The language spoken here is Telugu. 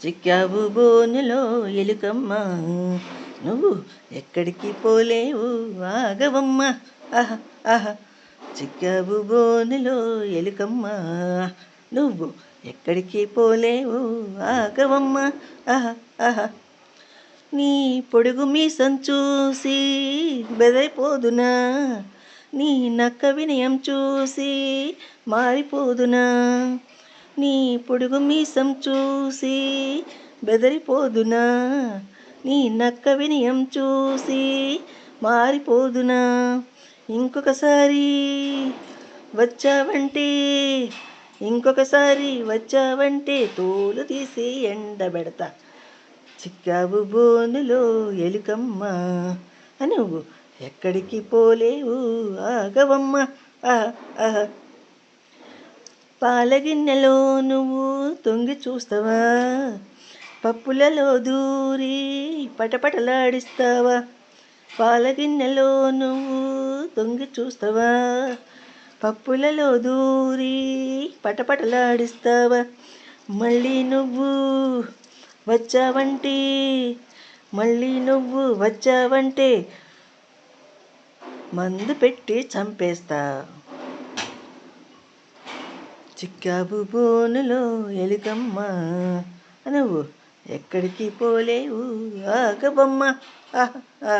చిక్కావు బోనులో ఎలుకమ్మ, నువ్వు ఎక్కడికి పోలేవు ఆగవమ్మ. ఆహ ఆహ, చిక్కావు బోనులో ఎలుకమ్మ, నువ్వు ఎక్కడికి పోలేవు ఆగవమ్మ. ఆహ ఆహ, నీ పొడుగు మీసం చూసి బెదరిపోదునా, నీ నక్క వినయం చూసి మారిపోదునా. నీ పొడుగు మీసం చూసి బెదరిపోదునా, నీ నక్క వినయం చూసి మారిపోదునా. ఇంకొకసారి వచ్చావంటే, ఇంకొకసారి వచ్చావంటే తోలు తీసి ఎండబెడతా. చిక్కావు బోనులో ఎలుకమ్మ, నువ్వు ఎక్కడికి పోలేవు ఆగవమ్మ. ఆహ ఆహ, పాలగిన్నెలో నువ్వు తొంగి చూస్తావా, పప్పులలో దూరి పటపటలాడిస్తావా. పాలగిన్నెలో నువ్వు తొంగి చూస్తావా, పప్పులలో దూరి పటపటలాడిస్తావా. మళ్ళీ నువ్వు వచ్చావంటే, మళ్ళీ నువ్వు వచ్చావంటే మందు పెట్టి చంపేస్తా. చిక్కావు బోనులో ఎలుకమ్మ, నువ్వు ఎక్కడికి పోలేవు ఆగవమ్మ. ఆహా.